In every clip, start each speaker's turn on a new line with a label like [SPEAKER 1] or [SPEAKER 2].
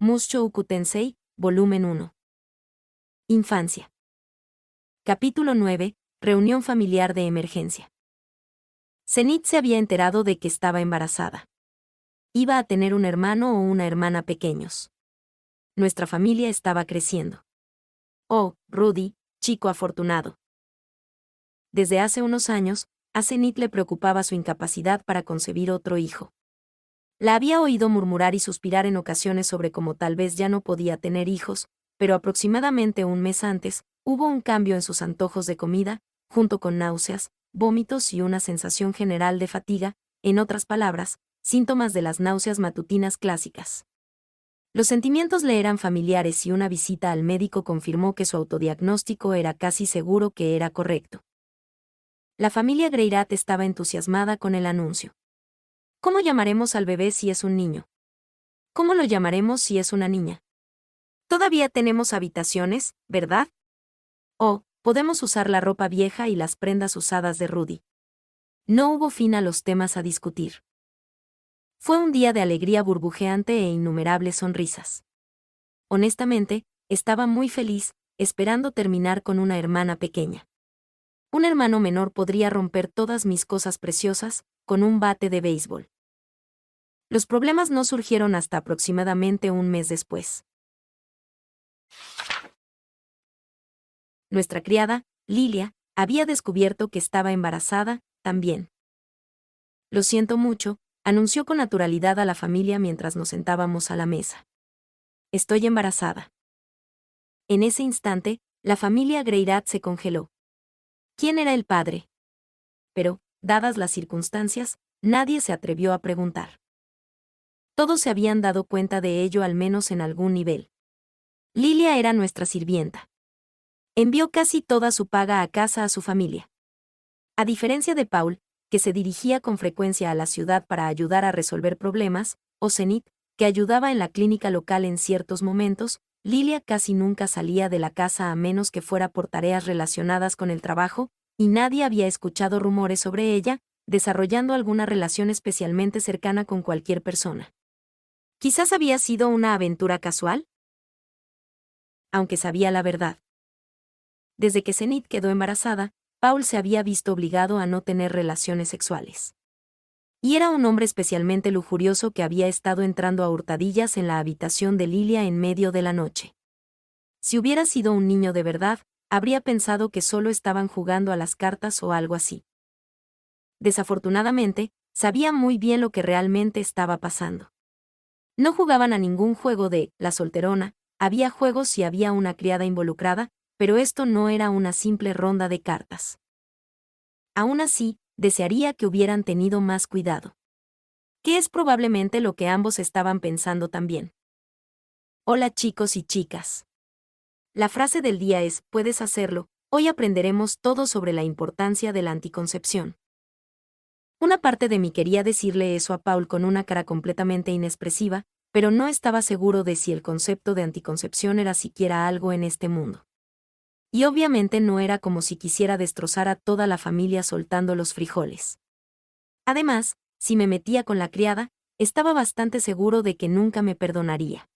[SPEAKER 1] Mushoku Tensei, volumen 1. Infancia. Capítulo 9. Reunión familiar de emergencia. Zenith se había enterado de que estaba embarazada. Iba a tener un hermano o una hermana pequeños. Nuestra familia estaba creciendo. Oh, Rudy, chico afortunado. Desde hace unos años, a Zenith le preocupaba su incapacidad para concebir otro hijo. La había oído murmurar y suspirar en ocasiones sobre cómo tal vez ya no podía tener hijos, pero aproximadamente un mes antes, hubo un cambio en sus antojos de comida, junto con náuseas, vómitos y una sensación general de fatiga, en otras palabras, síntomas de las náuseas matutinas clásicas. Los sentimientos le eran familiares y una visita al médico confirmó que su autodiagnóstico era casi seguro que era correcto. La familia Greirat estaba entusiasmada con el anuncio. ¿Cómo llamaremos al bebé si es un niño? ¿Cómo lo llamaremos si es una niña? Todavía tenemos habitaciones, ¿verdad? Oh, podemos usar la ropa vieja y las prendas usadas de Rudy. No hubo fin a los temas a discutir. Fue un día de alegría burbujeante e innumerables sonrisas. Honestamente, estaba muy feliz, esperando terminar con una hermana pequeña. Un hermano menor podría romper todas mis cosas preciosas, con un bate de béisbol. Los problemas no surgieron hasta aproximadamente un mes después. Nuestra criada, Lilia, había descubierto que estaba embarazada, también. Lo siento mucho, anunció con naturalidad a la familia mientras nos sentábamos a la mesa. Estoy embarazada. En ese instante, la familia Greirat se congeló. ¿Quién era el padre? Pero, dadas las circunstancias, nadie se atrevió a preguntar. Todos se habían dado cuenta de ello al menos en algún nivel. Lilia era nuestra sirvienta. Envió casi toda su paga a casa a su familia. A diferencia de Paul, que se dirigía con frecuencia a la ciudad para ayudar a resolver problemas, o Zenith, que ayudaba en la clínica local en ciertos momentos, Lilia casi nunca salía de la casa a menos que fuera por tareas relacionadas con el trabajo, y nadie había escuchado rumores sobre ella, desarrollando alguna relación especialmente cercana con cualquier persona. Quizás había sido una aventura casual. Aunque sabía la verdad. Desde que Zenith quedó embarazada, Paul se había visto obligado a no tener relaciones sexuales. Y era un hombre especialmente lujurioso que había estado entrando a hurtadillas en la habitación de Lilia en medio de la noche. Si hubiera sido un niño de verdad, habría pensado que solo estaban jugando a las cartas o algo así. Desafortunadamente, sabía muy bien lo que realmente estaba pasando. No jugaban a ningún juego de la solterona, había juegos si había una criada involucrada, pero esto no era una simple ronda de cartas. Aún así, desearía que hubieran tenido más cuidado. Que es probablemente lo que ambos estaban pensando también. Hola chicos y chicas. La frase del día es, puedes hacerlo, hoy aprenderemos todo sobre la importancia de la anticoncepción. Una parte de mí quería decirle eso a Paul con una cara completamente inexpresiva, pero no estaba seguro de si el concepto de anticoncepción era siquiera algo en este mundo. Y obviamente no era como si quisiera destrozar a toda la familia soltando los frijoles. Además, si me metía con la criada, estaba bastante seguro de que nunca me perdonaría.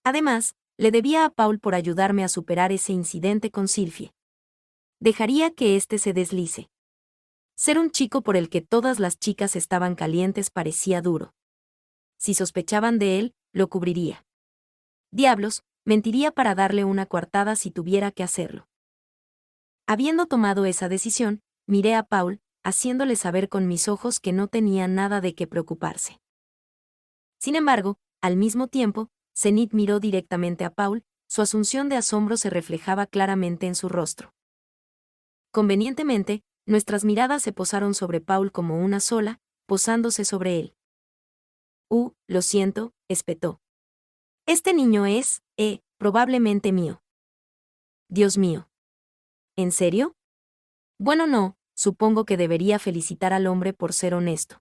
[SPEAKER 1] Además, le debía a Paul por ayudarme a superar ese incidente con Sylvie. Dejaría que éste se deslice. Ser un chico por el que todas las chicas estaban calientes parecía duro. Si sospechaban de él, lo cubriría. Diablos, mentiría para darle una coartada si tuviera que hacerlo. Habiendo tomado esa decisión, miré a Paul, haciéndole saber con mis ojos que no tenía nada de qué preocuparse. Sin embargo, al mismo tiempo, Zenith miró directamente a Paul, su asunción de asombro se reflejaba claramente en su rostro. Convenientemente, nuestras miradas se posaron sobre Paul como una sola, posándose sobre él. Lo siento, espetó. Este niño es, probablemente mío. Dios mío. ¿En serio? Bueno, no, supongo que debería felicitar al hombre por ser honesto.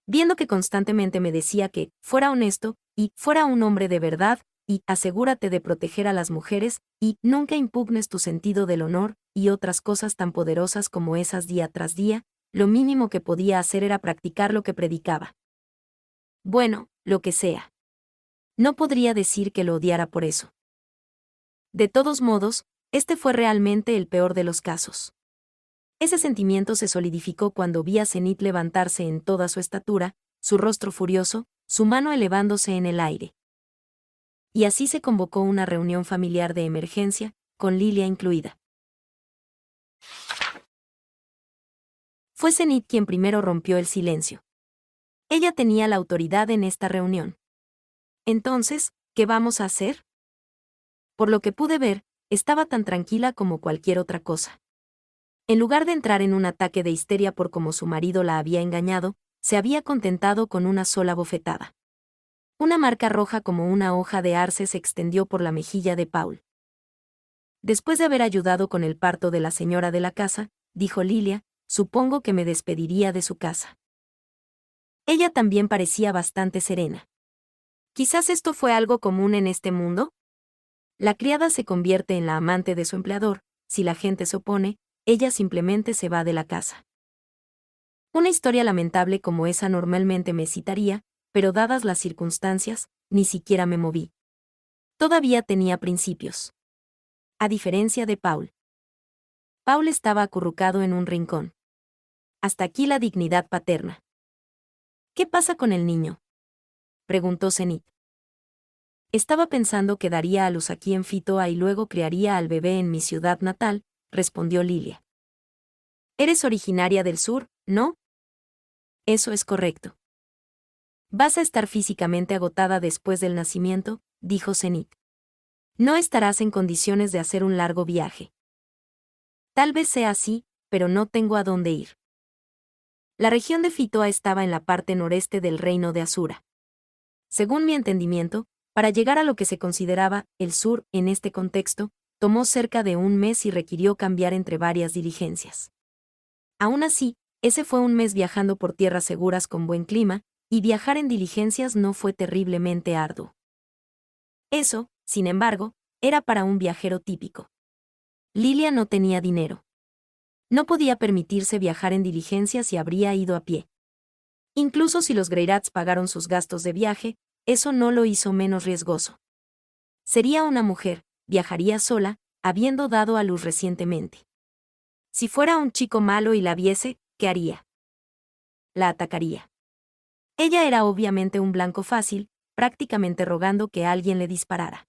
[SPEAKER 1] Viendo que constantemente me decía que fuera honesto, y fuera un hombre de verdad, y asegúrate de proteger a las mujeres, y nunca impugnes tu sentido del honor, y otras cosas tan poderosas como esas día tras día, lo mínimo que podía hacer era practicar lo que predicaba. Bueno, lo que sea. No podría decir que lo odiara por eso. De todos modos, este fue realmente el peor de los casos. Ese sentimiento se solidificó cuando vi a Zenith levantarse en toda su estatura, su rostro furioso, su mano elevándose en el aire. Y así se convocó una reunión familiar de emergencia, con Lilia incluida. Fue Zenith quien primero rompió el silencio. Ella tenía la autoridad en esta reunión. Entonces, ¿qué vamos a hacer? Por lo que pude ver, estaba tan tranquila como cualquier otra cosa. En lugar de entrar en un ataque de histeria por cómo su marido la había engañado, se había contentado con una sola bofetada. Una marca roja como una hoja de arce se extendió por la mejilla de Paul. Después de haber ayudado con el parto de la señora de la casa, dijo Lilia, supongo que me despediría de su casa. Ella también parecía bastante serena. ¿Quizás esto fue algo común en este mundo? La criada se convierte en la amante de su empleador, si la gente se opone, ella simplemente se va de la casa. Una historia lamentable como esa normalmente me excitaría, pero dadas las circunstancias, ni siquiera me moví. Todavía tenía principios. A diferencia de Paul. Paul estaba acurrucado en un rincón. Hasta aquí la dignidad paterna. ¿Qué pasa con el niño?, preguntó Zenith. Estaba pensando que daría a luz aquí en Fitoa y luego criaría al bebé en mi ciudad natal, respondió Lilia. Eres originaria del sur, ¿no? Eso es correcto. Vas a estar físicamente agotada después del nacimiento, dijo Zenith. No estarás en condiciones de hacer un largo viaje. Tal vez sea así, pero no tengo a dónde ir. La región de Fitoa estaba en la parte noreste del reino de Asura. Según mi entendimiento, para llegar a lo que se consideraba el sur en este contexto, tomó cerca de un mes y requirió cambiar entre varias diligencias. Aún así, ese fue un mes viajando por tierras seguras con buen clima, y viajar en diligencias no fue terriblemente arduo. Eso, sin embargo, era para un viajero típico. Lilia no tenía dinero. No podía permitirse viajar en diligencias y habría ido a pie. Incluso si los Greyrats pagaron sus gastos de viaje, eso no lo hizo menos riesgoso. Sería una mujer, viajaría sola, habiendo dado a luz recientemente. Si fuera un chico malo y la viese, ¿qué haría? La atacaría. Ella era obviamente un blanco fácil, prácticamente rogando que alguien le disparara.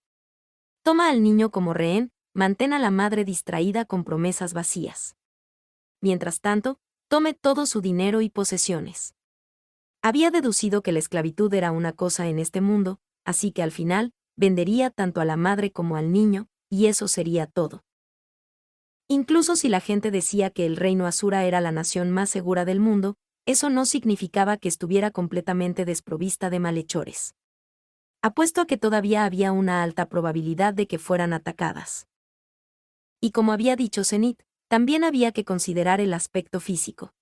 [SPEAKER 1] Toma al niño como rehén, mantén a la madre distraída con promesas vacías. Mientras tanto, tome todo su dinero y posesiones. Había deducido que la esclavitud era una cosa en este mundo, así que al final, vendería tanto a la madre como al niño, y eso sería todo. Incluso si la gente decía que el reino Asura era la nación más segura del mundo, eso no significaba que estuviera completamente desprovista de malhechores. Apuesto a que todavía había una alta probabilidad de que fueran atacadas. Y como había dicho Zenith, también había que considerar el aspecto físico.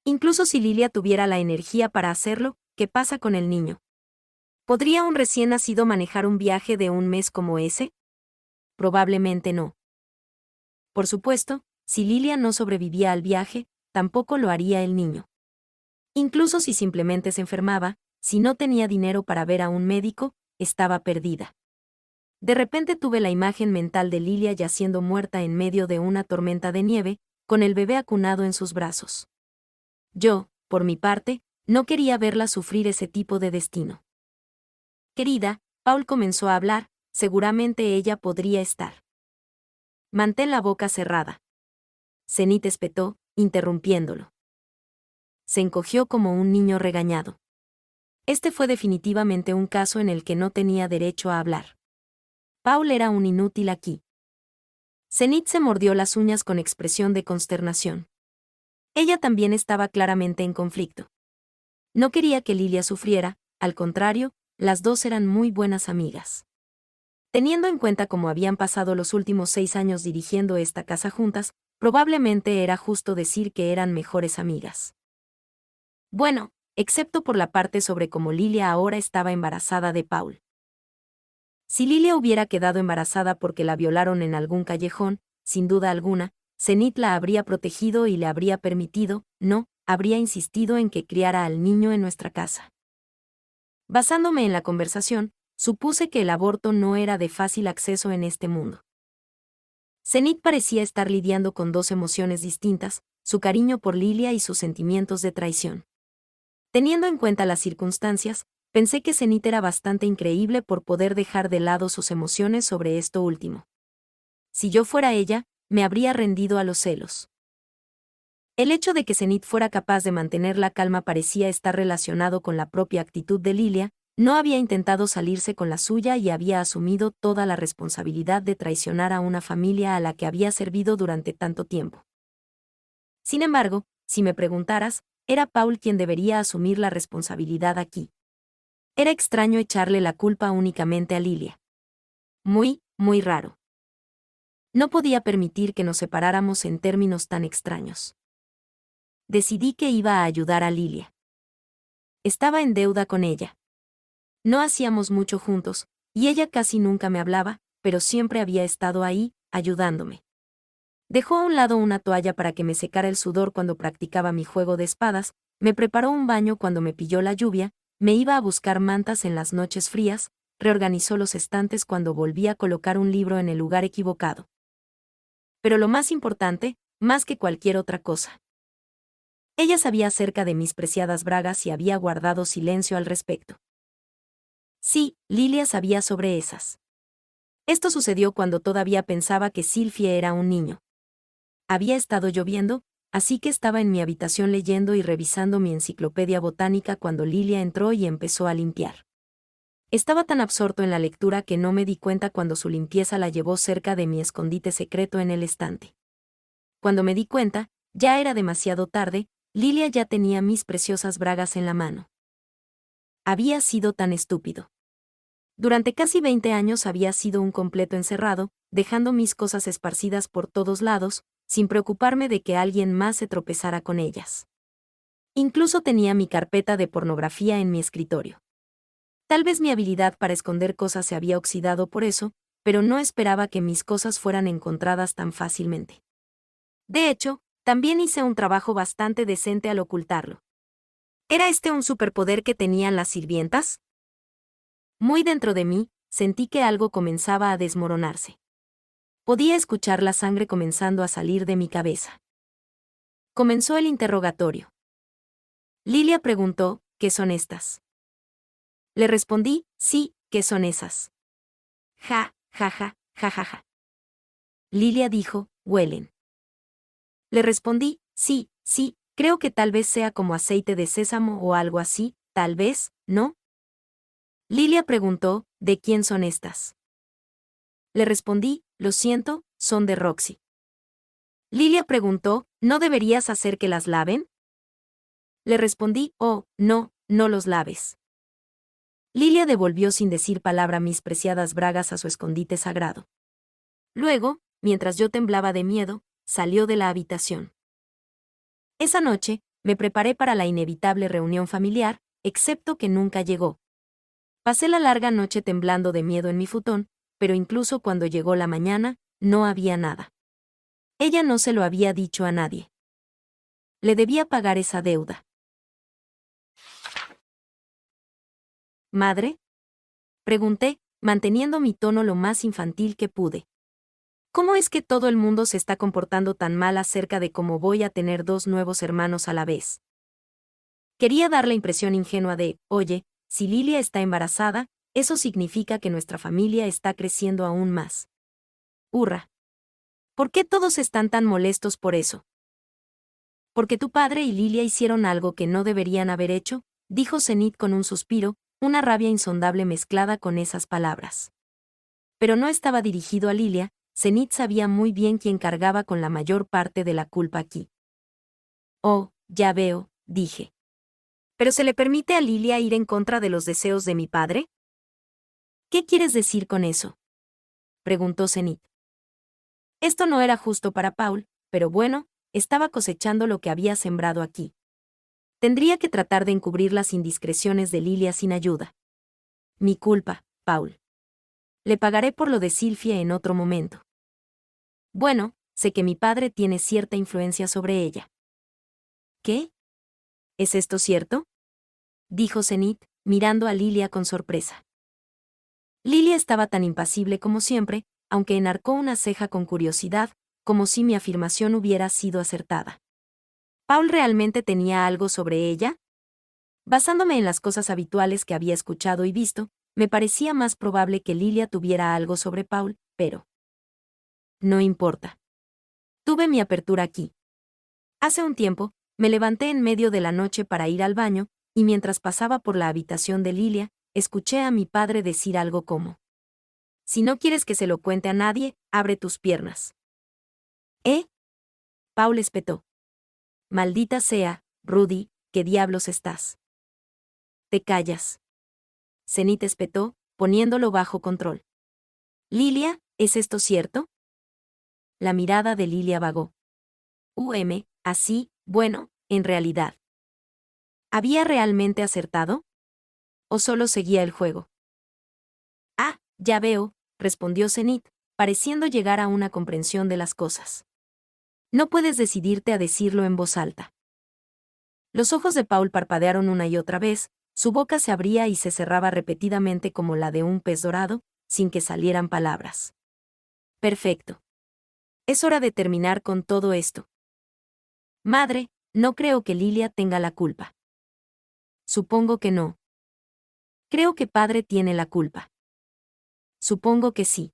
[SPEAKER 1] Incluso si Lilia tuviera la energía para hacerlo, ¿qué pasa con el niño? ¿Podría un recién nacido manejar un viaje de un mes como ese? Probablemente no. Por supuesto, si Lilia no sobrevivía al viaje, tampoco lo haría el niño. Incluso si simplemente se enfermaba, si no tenía dinero para ver a un médico, estaba perdida. De repente tuve la imagen mental de Lilia yaciendo muerta en medio de una tormenta de nieve, con el bebé acunado en sus brazos. Yo, por mi parte, no quería verla sufrir ese tipo de destino. Querida, Paul comenzó a hablar, seguramente ella podría estar. Mantén la boca cerrada. Zenith espetó, interrumpiéndolo. Se encogió como un niño regañado. Este fue definitivamente un caso en el que no tenía derecho a hablar. Paul era un inútil aquí. Zenith se mordió las uñas con expresión de consternación. Ella también estaba claramente en conflicto. No quería que Lilia sufriera, al contrario, las dos eran muy buenas amigas. Teniendo en cuenta cómo habían pasado los últimos 6 años dirigiendo esta casa juntas, probablemente era justo decir que eran mejores amigas. Bueno, excepto por la parte sobre cómo Lilia ahora estaba embarazada de Paul. Si Lilia hubiera quedado embarazada porque la violaron en algún callejón, sin duda alguna, Zenith la habría protegido y le habría permitido, no, habría insistido en que criara al niño en nuestra casa. Basándome en la conversación, supuse que el aborto no era de fácil acceso en este mundo. Zenith parecía estar lidiando con dos emociones distintas, su cariño por Lilia y sus sentimientos de traición. Teniendo en cuenta las circunstancias, pensé que Zenith era bastante increíble por poder dejar de lado sus emociones sobre esto último. Si yo fuera ella, me habría rendido a los celos. El hecho de que Zenith fuera capaz de mantener la calma parecía estar relacionado con la propia actitud de Lilia. No había intentado salirse con la suya y había asumido toda la responsabilidad de traicionar a una familia a la que había servido durante tanto tiempo. Sin embargo, si me preguntaras, era Paul quien debería asumir la responsabilidad aquí. Era extraño echarle la culpa únicamente a Lilia. Muy, muy raro. No podía permitir que nos separáramos en términos tan extraños. Decidí que iba a ayudar a Lilia. Estaba en deuda con ella. No hacíamos mucho juntos, y ella casi nunca me hablaba, pero siempre había estado ahí, ayudándome. Dejó a un lado una toalla para que me secara el sudor cuando practicaba mi juego de espadas, me preparó un baño cuando me pilló la lluvia, me iba a buscar mantas en las noches frías, reorganizó los estantes cuando volví a colocar un libro en el lugar equivocado. Pero lo más importante, más que cualquier otra cosa. Ella sabía acerca de mis preciadas bragas y había guardado silencio al respecto. Sí, Lilia sabía sobre esas. Esto sucedió cuando todavía pensaba que Sylvie era un niño. Había estado lloviendo, así que estaba en mi habitación leyendo y revisando mi enciclopedia botánica cuando Lilia entró y empezó a limpiar. Estaba tan absorto en la lectura que no me di cuenta cuando su limpieza la llevó cerca de mi escondite secreto en el estante. Cuando me di cuenta, ya era demasiado tarde, Lilia ya tenía mis preciosas bragas en la mano. Había sido tan estúpido. Durante casi 20 años había sido un completo encerrado, dejando mis cosas esparcidas por todos lados, sin preocuparme de que alguien más se tropezara con ellas. Incluso tenía mi carpeta de pornografía en mi escritorio. Tal vez mi habilidad para esconder cosas se había oxidado por eso, pero no esperaba que mis cosas fueran encontradas tan fácilmente. De hecho, también hice un trabajo bastante decente al ocultarlo. ¿Era este un superpoder que tenían las sirvientas? Muy dentro de mí, sentí que algo comenzaba a desmoronarse. Podía escuchar la sangre comenzando a salir de mi cabeza. Comenzó el interrogatorio. Lilia preguntó, ¿qué son estas? Le respondí, sí, ¿qué son esas? Ja, ja, ja, ja, ja, ja. Lilia dijo, huelen. Le respondí, sí, sí, creo que tal vez sea como aceite de sésamo o algo así, tal vez, ¿no? Lilia preguntó, ¿de quién son estas? Le respondí, lo siento, son de Roxy. Lilia preguntó, ¿no deberías hacer que las laven? Le respondí, oh, no, no los laves. Lilia devolvió sin decir palabra mis preciadas bragas a su escondite sagrado. Luego, mientras yo temblaba de miedo, salió de la habitación. Esa noche, me preparé para la inevitable reunión familiar, excepto que nunca llegó. Pasé la larga noche temblando de miedo en mi futón, pero incluso cuando llegó la mañana, no había nada. Ella no se lo había dicho a nadie. Le debía pagar esa deuda. ¿Madre? Pregunté, manteniendo mi tono lo más infantil que pude. ¿Cómo es que todo el mundo se está comportando tan mal acerca de cómo voy a tener dos nuevos hermanos a la vez? Quería dar la impresión ingenua de, oye, si Lilia está embarazada, eso significa que nuestra familia está creciendo aún más. ¡Hurra! ¿Por qué todos están tan molestos por eso? Porque tu padre y Lilia hicieron algo que no deberían haber hecho, dijo Zenith con un suspiro, una rabia insondable mezclada con esas palabras. Pero no estaba dirigido a Lilia, Zenith sabía muy bien quién cargaba con la mayor parte de la culpa aquí. Oh, ya veo, dije. ¿Pero se le permite a Lilia ir en contra de los deseos de mi padre? ¿Qué quieres decir con eso? Preguntó Zenith. Esto no era justo para Paul, pero bueno, estaba cosechando lo que había sembrado aquí. Tendría que tratar de encubrir las indiscreciones de Lilia sin ayuda. Mi culpa, Paul. Le pagaré por lo de Sylvie en otro momento. Bueno, sé que mi padre tiene cierta influencia sobre ella. ¿Qué? ¿Es esto cierto? Dijo Zenith, mirando a Lilia con sorpresa. Lilia estaba tan impasible como siempre, aunque enarcó una ceja con curiosidad, como si mi afirmación hubiera sido acertada. ¿Paul realmente tenía algo sobre ella? Basándome en las cosas habituales que había escuchado y visto, me parecía más probable que Lilia tuviera algo sobre Paul, pero no importa. Tuve mi apertura aquí. Hace un tiempo, me levanté en medio de la noche para ir al baño, y mientras pasaba por la habitación de Lilia, escuché a mi padre decir algo como: si no quieres que se lo cuente a nadie, abre tus piernas. ¿Eh? Paul espetó. Maldita sea, Rudy, ¿qué diablos estás? Te callas. Zenith espetó, poniéndolo bajo control. Lilia, ¿es esto cierto? La mirada de Lilia vagó. Así, bueno, en realidad. ¿Había realmente acertado? ¿O solo seguía el juego? Ah, ya veo, respondió Zenith, pareciendo llegar a una comprensión de las cosas. No puedes decidirte a decirlo en voz alta. Los ojos de Paul parpadearon una y otra vez, su boca se abría y se cerraba repetidamente como la de un pez dorado, sin que salieran palabras. Perfecto. Es hora de terminar con todo esto. Madre, no creo que Lilia tenga la culpa. Supongo que no. Creo que padre tiene la culpa. Supongo que sí.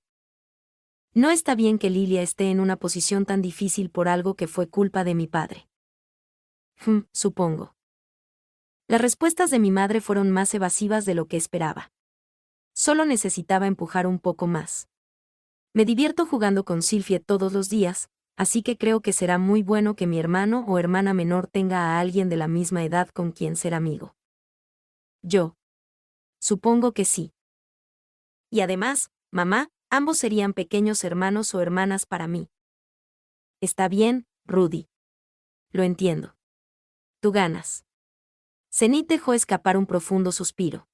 [SPEAKER 1] No está bien que Lilia esté en una posición tan difícil por algo que fue culpa de mi padre. Supongo. Las respuestas de mi madre fueron más evasivas de lo que esperaba. Solo necesitaba empujar un poco más. Me divierto jugando con Sylphie todos los días, así que creo que será muy bueno que mi hermano o hermana menor tenga a alguien de la misma edad con quien ser amigo. Yo. Supongo que sí. Y además, mamá, ambos serían pequeños hermanos o hermanas para mí. Está bien, Rudy. Lo entiendo. Tú ganas. Zenith dejó escapar un profundo suspiro.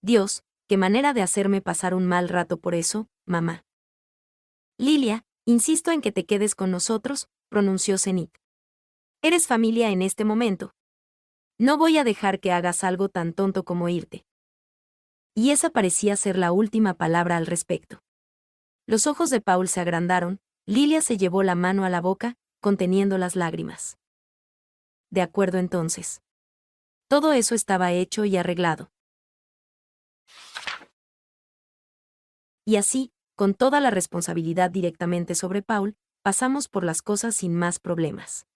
[SPEAKER 1] Dios, qué manera de hacerme pasar un mal rato por eso, mamá. Lilia, insisto en que te quedes con nosotros, pronunció Zenith. Eres familia en este momento. No voy a dejar que hagas algo tan tonto como irte. Y esa parecía ser la última palabra al respecto. Los ojos de Paul se agrandaron, Lilia se llevó la mano a la boca, conteniendo las lágrimas. De acuerdo entonces. Todo eso estaba hecho y arreglado. Y así, con toda la responsabilidad directamente sobre Paul, pasamos por las cosas sin más problemas.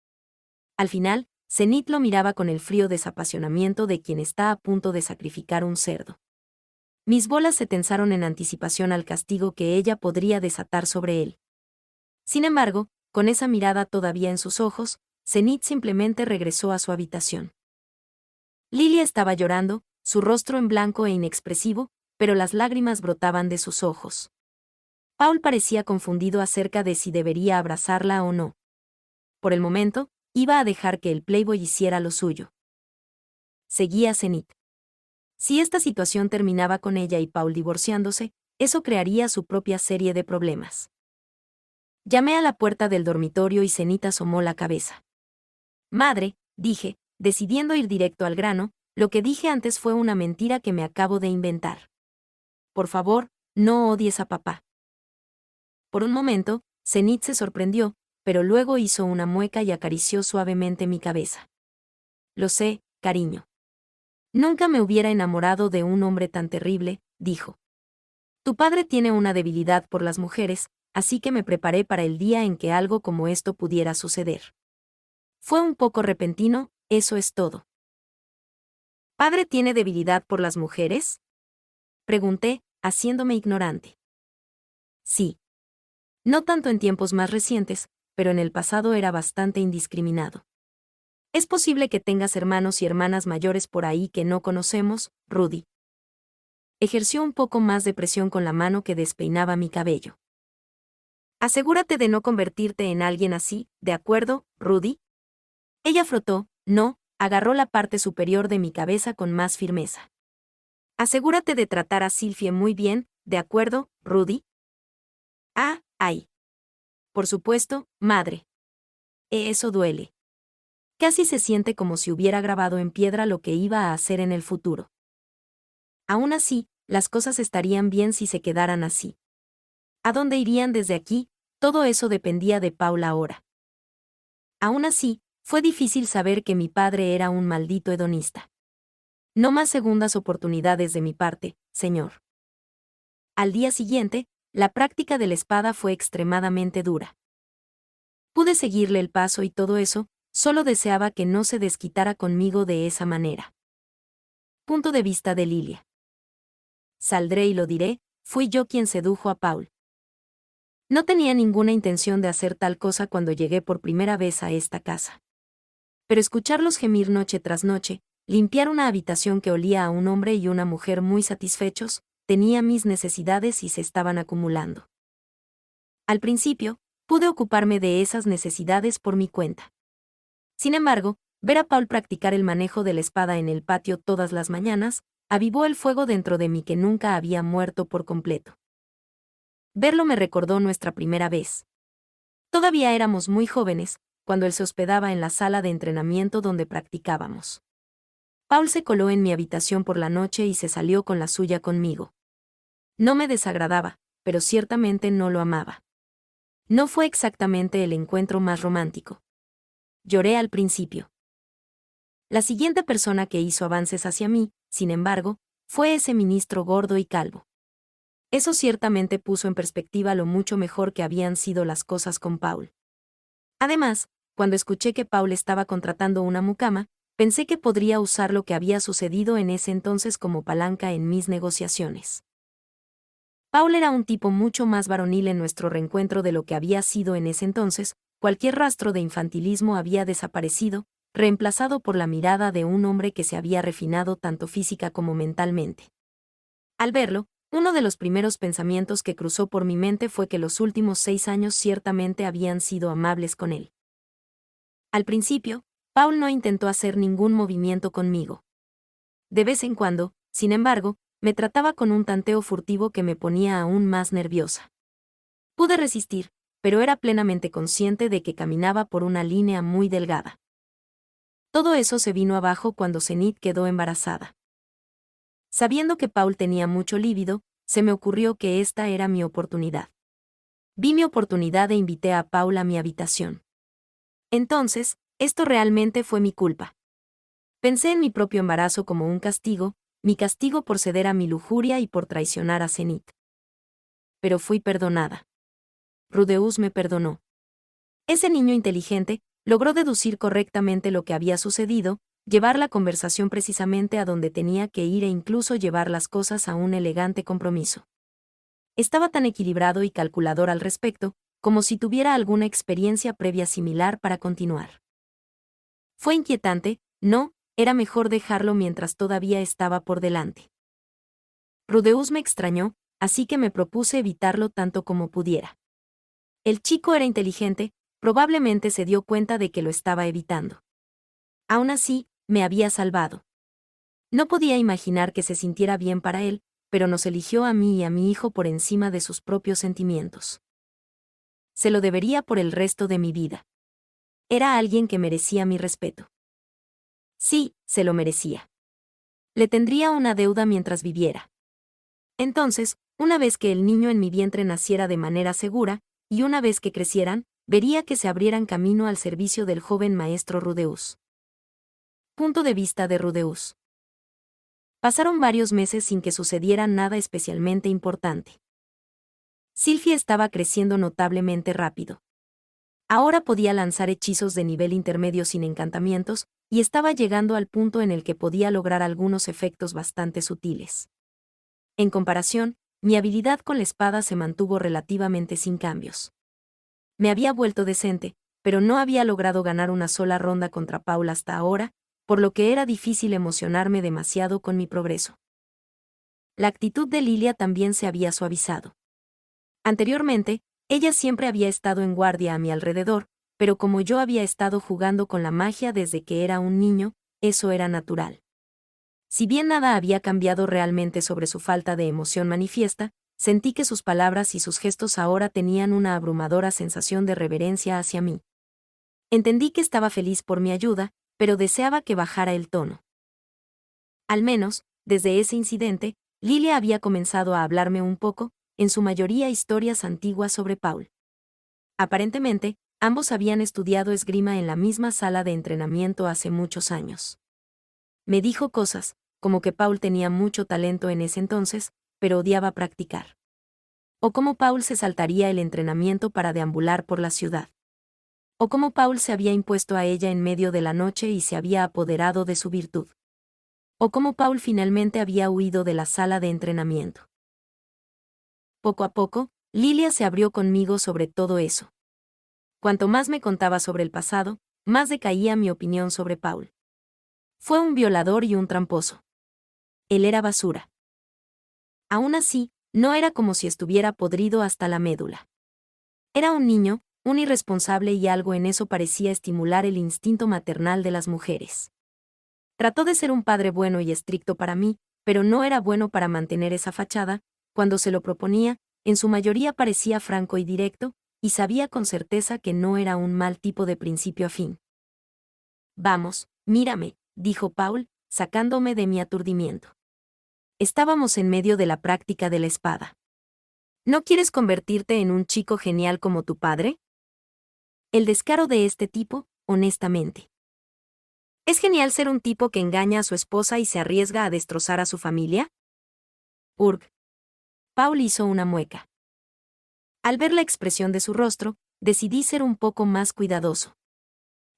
[SPEAKER 1] Al final, Zenith lo miraba con el frío desapasionamiento de quien está a punto de sacrificar un cerdo. Mis bolas se tensaron en anticipación al castigo que ella podría desatar sobre él. Sin embargo, con esa mirada todavía en sus ojos, Zenith simplemente regresó a su habitación. Lilia estaba llorando, su rostro en blanco e inexpresivo, pero las lágrimas brotaban de sus ojos. Paul parecía confundido acerca de si debería abrazarla o no. Por el momento, iba a dejar que el Playboy hiciera lo suyo. Seguía Zenith. Si esta situación terminaba con ella y Paul divorciándose, eso crearía su propia serie de problemas. Llamé a la puerta del dormitorio y Zenith asomó la cabeza. Madre, dije, decidiendo ir directo al grano, lo que dije antes fue una mentira que me acabo de inventar. Por favor, no odies a papá. Por un momento, Zenith se sorprendió, pero luego hizo una mueca y acarició suavemente mi cabeza. Lo sé, cariño. Nunca me hubiera enamorado de un hombre tan terrible, dijo. Tu padre tiene una debilidad por las mujeres, así que me preparé para el día en que algo como esto pudiera suceder. Fue un poco repentino, eso es todo. ¿Padre tiene debilidad por las mujeres? Pregunté, haciéndome ignorante. Sí. No tanto en tiempos más recientes, pero en el pasado era bastante indiscriminado. Es posible que tengas hermanos y hermanas mayores por ahí que no conocemos, Rudy. Ejerció un poco más de presión con la mano que despeinaba mi cabello. Asegúrate de no convertirte en alguien así, ¿de acuerdo, Rudy? Ella frotó, no, agarró la parte superior de mi cabeza con más firmeza. Asegúrate de tratar a Sylphie muy bien, ¿de acuerdo, Rudy? Ah, ay. Por supuesto, madre. Eso duele. Casi se siente como si hubiera grabado en piedra lo que iba a hacer en el futuro. Aún así, las cosas estarían bien si se quedaran así. ¿A dónde irían desde aquí? Todo eso dependía de Paul ahora. Aún así, fue difícil saber que mi padre era un maldito hedonista. No más segundas oportunidades de mi parte, señor. Al día siguiente, la práctica de la espada fue extremadamente dura. Pude seguirle el paso y todo eso, solo deseaba que no se desquitara conmigo de esa manera. Punto de vista de Lilia. Saldré y lo diré, fui yo quien sedujo a Paul. No tenía ninguna intención de hacer tal cosa cuando llegué por primera vez a esta casa. Pero escucharlos gemir noche tras noche, limpiar una habitación que olía a un hombre y una mujer muy satisfechos, tenía mis necesidades y se estaban acumulando. Al principio, pude ocuparme de esas necesidades por mi cuenta. Sin embargo, ver a Paul practicar el manejo de la espada en el patio todas las mañanas, avivó el fuego dentro de mí que nunca había muerto por completo. Verlo me recordó nuestra primera vez. Todavía éramos muy jóvenes, cuando él se hospedaba en la sala de entrenamiento donde practicábamos. Paul se coló en mi habitación por la noche y se salió con la suya conmigo. No me desagradaba, pero ciertamente no lo amaba. No fue exactamente el encuentro más romántico. Lloré al principio. La siguiente persona que hizo avances hacia mí, sin embargo, fue ese ministro gordo y calvo. Eso ciertamente puso en perspectiva lo mucho mejor que habían sido las cosas con Paul. Además, cuando escuché que Paul estaba contratando una mucama, pensé que podría usar lo que había sucedido en ese entonces como palanca en mis negociaciones. Paul era un tipo mucho más varonil en nuestro reencuentro de lo que había sido en ese entonces, cualquier rastro de infantilismo había desaparecido, reemplazado por la mirada de un hombre que se había refinado tanto física como mentalmente. Al verlo, uno de los primeros pensamientos que cruzó por mi mente fue que los últimos 6 años ciertamente habían sido amables con él. Al principio, Paul no intentó hacer ningún movimiento conmigo. De vez en cuando, sin embargo, me trataba con un tanteo furtivo que me ponía aún más nerviosa. Pude resistir, pero era plenamente consciente de que caminaba por una línea muy delgada. Todo eso se vino abajo cuando Zenith quedó embarazada. Sabiendo que Paul tenía mucho líbido, se me ocurrió que esta era mi oportunidad. Vi mi oportunidad e invité a Paul a mi habitación. Entonces, esto realmente fue mi culpa. Pensé en mi propio embarazo como un castigo, mi castigo por ceder a mi lujuria y por traicionar a Zenith. Pero fui perdonada. Rudeus me perdonó. Ese niño inteligente logró deducir correctamente lo que había sucedido, llevar la conversación precisamente a donde tenía que ir e incluso llevar las cosas a un elegante compromiso. Estaba tan equilibrado y calculador al respecto, como si tuviera alguna experiencia previa similar para continuar. Fue inquietante, no, era mejor dejarlo mientras todavía estaba por delante. Rudeus me extrañó, así que me propuse evitarlo tanto como pudiera. El chico era inteligente, probablemente se dio cuenta de que lo estaba evitando. Aún así, me había salvado. No podía imaginar que se sintiera bien para él, pero nos eligió a mí y a mi hijo por encima de sus propios sentimientos. Se lo debería por el resto de mi vida. Era alguien que merecía mi respeto. Sí, se lo merecía. Le tendría una deuda mientras viviera. Entonces, una vez que el niño en mi vientre naciera de manera segura, y una vez que crecieran, vería que se abrieran camino al servicio del joven maestro Rudeus. Punto de vista de Rudeus. Pasaron varios meses sin que sucediera nada especialmente importante. Sylvie estaba creciendo notablemente rápido. Ahora podía lanzar hechizos de nivel intermedio sin encantamientos, y estaba llegando al punto en el que podía lograr algunos efectos bastante sutiles. En comparación, mi habilidad con la espada se mantuvo relativamente sin cambios. Me había vuelto decente, pero no había logrado ganar una sola ronda contra Paul hasta ahora, por lo que era difícil emocionarme demasiado con mi progreso. La actitud de Lilia también se había suavizado. Anteriormente, ella siempre había estado en guardia a mi alrededor, pero como yo había estado jugando con la magia desde que era un niño, eso era natural. Si bien nada había cambiado realmente sobre su falta de emoción manifiesta, sentí que sus palabras y sus gestos ahora tenían una abrumadora sensación de reverencia hacia mí. Entendí que estaba feliz por mi ayuda, pero deseaba que bajara el tono. Al menos, desde ese incidente, Lilia había comenzado a hablarme un poco, en su mayoría historias antiguas sobre Paul. Aparentemente, ambos habían estudiado esgrima en la misma sala de entrenamiento hace muchos años. Me dijo cosas, como que Paul tenía mucho talento en ese entonces, pero odiaba practicar. O cómo Paul se saltaría el entrenamiento para deambular por la ciudad. O cómo Paul se había impuesto a ella en medio de la noche y se había apoderado de su virtud. O cómo Paul finalmente había huido de la sala de entrenamiento. Poco a poco, Lilia se abrió conmigo sobre todo eso. Cuanto más me contaba sobre el pasado, más decaía mi opinión sobre Paul. Fue un violador y un tramposo. Él era basura. Aún así, no era como si estuviera podrido hasta la médula. Era un niño, un irresponsable y algo en eso parecía estimular el instinto maternal de las mujeres. Trató de ser un padre bueno y estricto para mí, pero no era bueno para mantener esa fachada. Cuando se lo proponía, en su mayoría parecía franco y directo, y sabía con certeza que no era un mal tipo de principio a fin. Vamos, mírame, dijo Paul, sacándome de mi aturdimiento. Estábamos en medio de la práctica de la espada. ¿No quieres convertirte en un chico genial como tu padre? El descaro de este tipo, honestamente. ¿Es genial ser un tipo que engaña a su esposa y se arriesga a destrozar a su familia? Urg. Paul hizo una mueca. Al ver la expresión de su rostro, decidí ser un poco más cuidadoso.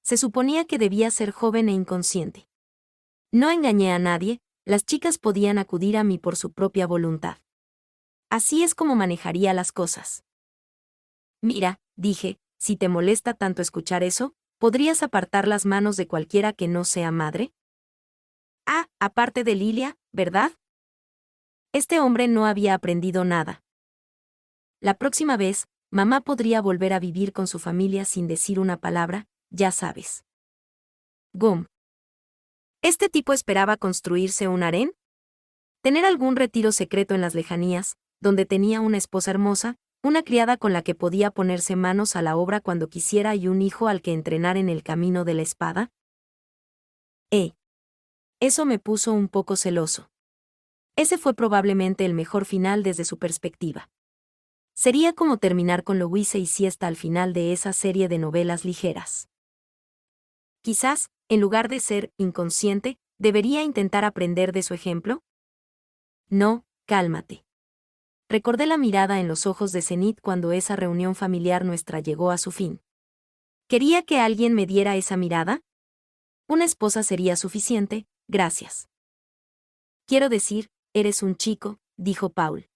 [SPEAKER 1] Se suponía que debía ser joven e inconsciente. No engañé a nadie, las chicas podían acudir a mí por su propia voluntad. Así es como manejaría las cosas. Mira, dije, si te molesta tanto escuchar eso, ¿podrías apartar las manos de cualquiera que no sea madre? Ah, aparte de Lilia, ¿verdad? Este hombre no había aprendido nada. La próxima vez, mamá podría volver a vivir con su familia sin decir una palabra, ya sabes. Gum. ¿Este tipo esperaba construirse un harén? ¿Tener algún retiro secreto en las lejanías, donde tenía una esposa hermosa, una criada con la que podía ponerse manos a la obra cuando quisiera y un hijo al que entrenar en el camino de la espada? Eso me puso un poco celoso. Ese fue probablemente el mejor final desde su perspectiva. Sería como terminar con Louise y Siesta al final de esa serie de novelas ligeras. Quizás, en lugar de ser inconsciente, debería intentar aprender de su ejemplo. No, cálmate. Recordé la mirada en los ojos de Zenith cuando esa reunión familiar nuestra llegó a su fin. ¿Quería que alguien me diera esa mirada? Una esposa sería suficiente, gracias. Quiero decir, eres un chico, dijo Paul.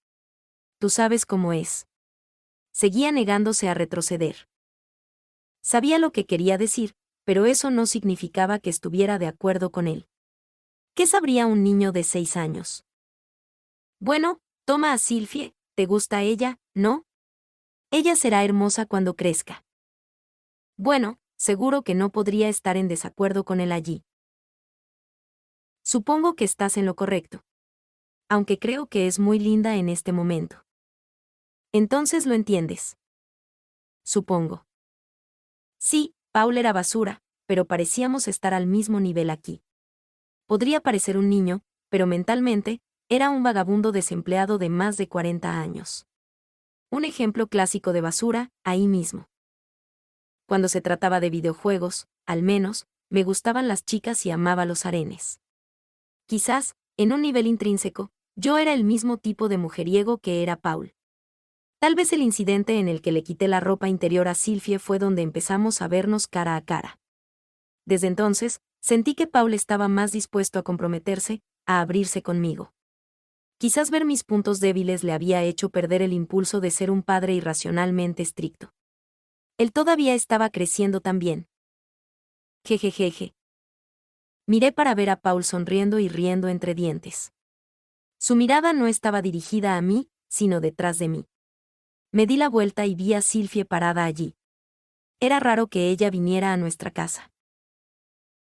[SPEAKER 1] Tú sabes cómo es. Seguía negándose a retroceder. Sabía lo que quería decir, pero eso no significaba que estuviera de acuerdo con él. ¿Qué sabría un niño de 6 años? Bueno, toma a Sylphie, ¿te gusta ella, no? Ella será hermosa cuando crezca. Bueno, seguro que no podría estar en desacuerdo con él allí. Supongo que estás en lo correcto. Aunque creo que es muy linda en este momento. Entonces lo entiendes. Supongo. Sí, Paul era basura, pero parecíamos estar al mismo nivel aquí. Podría parecer un niño, pero mentalmente, era un vagabundo desempleado de más de 40 años. Un ejemplo clásico de basura, ahí mismo. Cuando se trataba de videojuegos, al menos, me gustaban las chicas y amaba los harenes. Quizás, en un nivel intrínseco, yo era el mismo tipo de mujeriego que era Paul. Tal vez el incidente en el que le quité la ropa interior a Sylphie fue donde empezamos a vernos cara a cara. Desde entonces, sentí que Paul estaba más dispuesto a comprometerse, a abrirse conmigo. Quizás ver mis puntos débiles le había hecho perder el impulso de ser un padre irracionalmente estricto. Él todavía estaba creciendo también. Jejejeje. Miré para ver a Paul sonriendo y riendo entre dientes. Su mirada no estaba dirigida a mí, sino detrás de mí. Me di la vuelta y vi a Sylphie parada allí. Era raro que ella viniera a nuestra casa.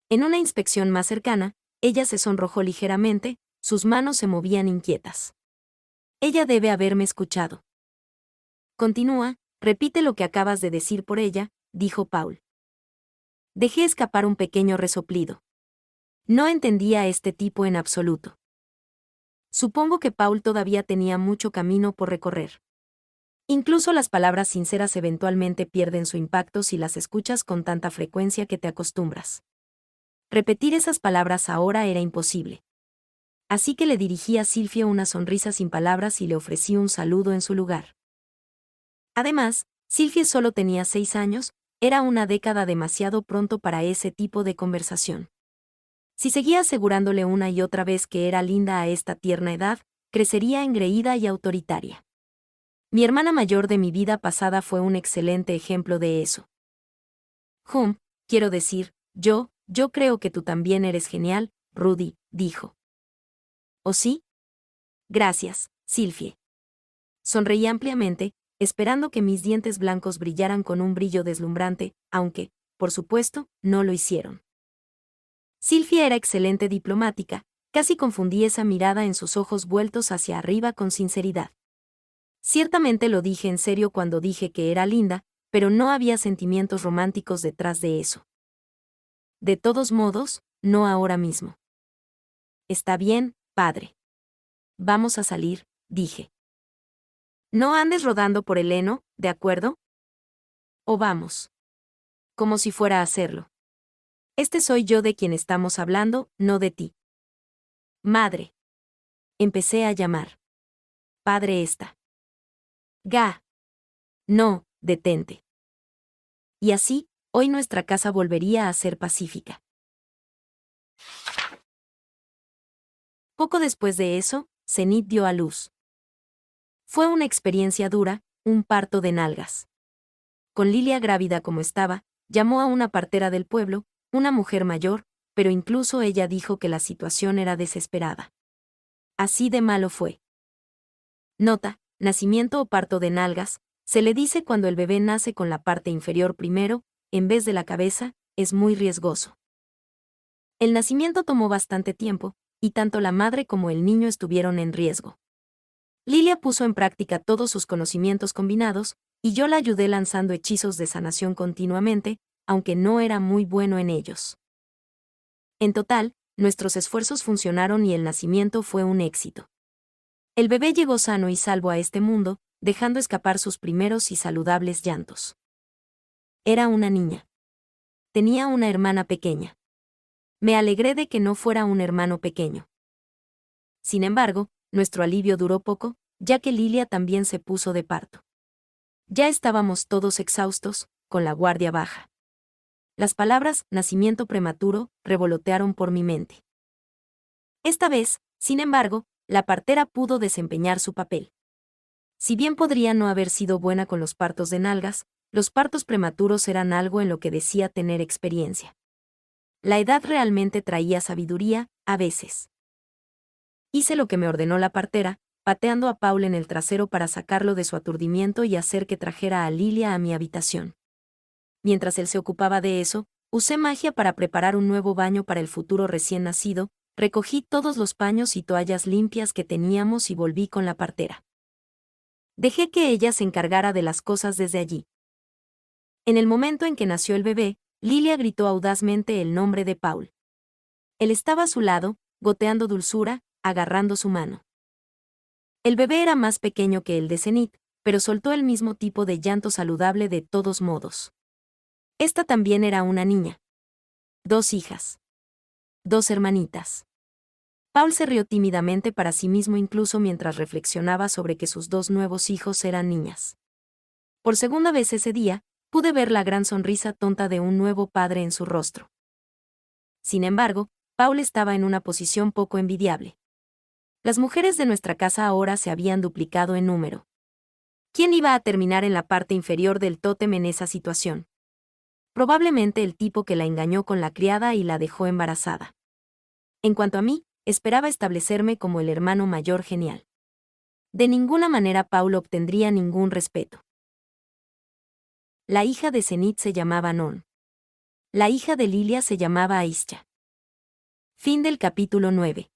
[SPEAKER 1] En una inspección más cercana, ella se sonrojó ligeramente, sus manos se movían inquietas. Ella debe haberme escuchado. Continúa, repite lo que acabas de decir por ella, dijo Paul. Dejé escapar un pequeño resoplido. No entendía a este tipo en absoluto. Supongo que Paul todavía tenía mucho camino por recorrer. Incluso las palabras sinceras eventualmente pierden su impacto si las escuchas con tanta frecuencia que te acostumbras. Repetir esas palabras ahora era imposible. Así que le dirigí a Silvia una sonrisa sin palabras y le ofrecí un saludo en su lugar. Además, Silvia solo tenía 6 años, era una década demasiado pronto para ese tipo de conversación. Si seguía asegurándole una y otra vez que era linda a esta tierna edad, crecería engreída y autoritaria. Mi hermana mayor de mi vida pasada fue un excelente ejemplo de eso. Quiero decir, yo creo que tú también eres genial, Rudy, dijo. ¿Oh sí? Gracias, Silvia. Sonreí ampliamente, esperando que mis dientes blancos brillaran con un brillo deslumbrante, aunque, por supuesto, no lo hicieron. Silvia era excelente diplomática, casi confundí esa mirada en sus ojos vueltos hacia arriba con sinceridad. Ciertamente lo dije en serio cuando dije que era linda, pero no había sentimientos románticos detrás de eso. De todos modos, no ahora mismo. Está bien, padre. Vamos a salir, dije. No andes rodando por el heno, ¿de acuerdo? O vamos. Como si fuera a hacerlo. Este soy yo de quien estamos hablando, no de ti. Madre. Empecé a llamar. Padre está. Ga. No, detente. Y así, hoy nuestra casa volvería a ser pacífica. Poco después de eso, Zenith dio a luz. Fue una experiencia dura, un parto de nalgas. Con Lilia grávida como estaba, llamó a una partera del pueblo, una mujer mayor, pero incluso ella dijo que la situación era desesperada. Así de malo fue. Nota: nacimiento o parto de nalgas, se le dice cuando el bebé nace con la parte inferior primero, en vez de la cabeza, es muy riesgoso. El nacimiento tomó bastante tiempo, y tanto la madre como el niño estuvieron en riesgo. Lilia puso en práctica todos sus conocimientos combinados, y yo la ayudé lanzando hechizos de sanación continuamente, aunque no era muy bueno en ellos. En total, nuestros esfuerzos funcionaron y el nacimiento fue un éxito. El bebé llegó sano y salvo a este mundo, dejando escapar sus primeros y saludables llantos. Era una niña. Tenía una hermana pequeña. Me alegré de que no fuera un hermano pequeño. Sin embargo, nuestro alivio duró poco, ya que Lilia también se puso de parto. Ya estábamos todos exhaustos, con la guardia baja. Las palabras «nacimiento prematuro» revolotearon por mi mente. Esta vez, sin embargo, la partera pudo desempeñar su papel. Si bien podría no haber sido buena con los partos de nalgas, los partos prematuros eran algo en lo que decía tener experiencia. La edad realmente traía sabiduría, a veces. Hice lo que me ordenó la partera, pateando a Paul en el trasero para sacarlo de su aturdimiento y hacer que trajera a Lilia a mi habitación. Mientras él se ocupaba de eso, usé magia para preparar un nuevo baño para el futuro recién nacido, recogí todos los paños y toallas limpias que teníamos y volví con la partera. Dejé que ella se encargara de las cosas desde allí. En el momento en que nació el bebé, Lilia gritó audazmente el nombre de Paul. Él estaba a su lado, goteando dulzura, agarrando su mano. El bebé era más pequeño que el de Zenith, pero soltó el mismo tipo de llanto saludable de todos modos. Esta también era una niña. 2 hijas. 2 hermanitas. Paul se rió tímidamente para sí mismo incluso mientras reflexionaba sobre que sus 2 nuevos hijos eran niñas. Por segunda vez ese día, pude ver la gran sonrisa tonta de un nuevo padre en su rostro. Sin embargo, Paul estaba en una posición poco envidiable. Las mujeres de nuestra casa ahora se habían duplicado en número. ¿Quién iba a terminar en la parte inferior del tótem en esa situación? Probablemente el tipo que la engañó con la criada y la dejó embarazada. En cuanto a mí, esperaba establecerme como el hermano mayor genial. De ninguna manera Paul obtendría ningún respeto. La hija de Zenith se llamaba Non. La hija de Lilia se llamaba Aisha. Fin del capítulo 9.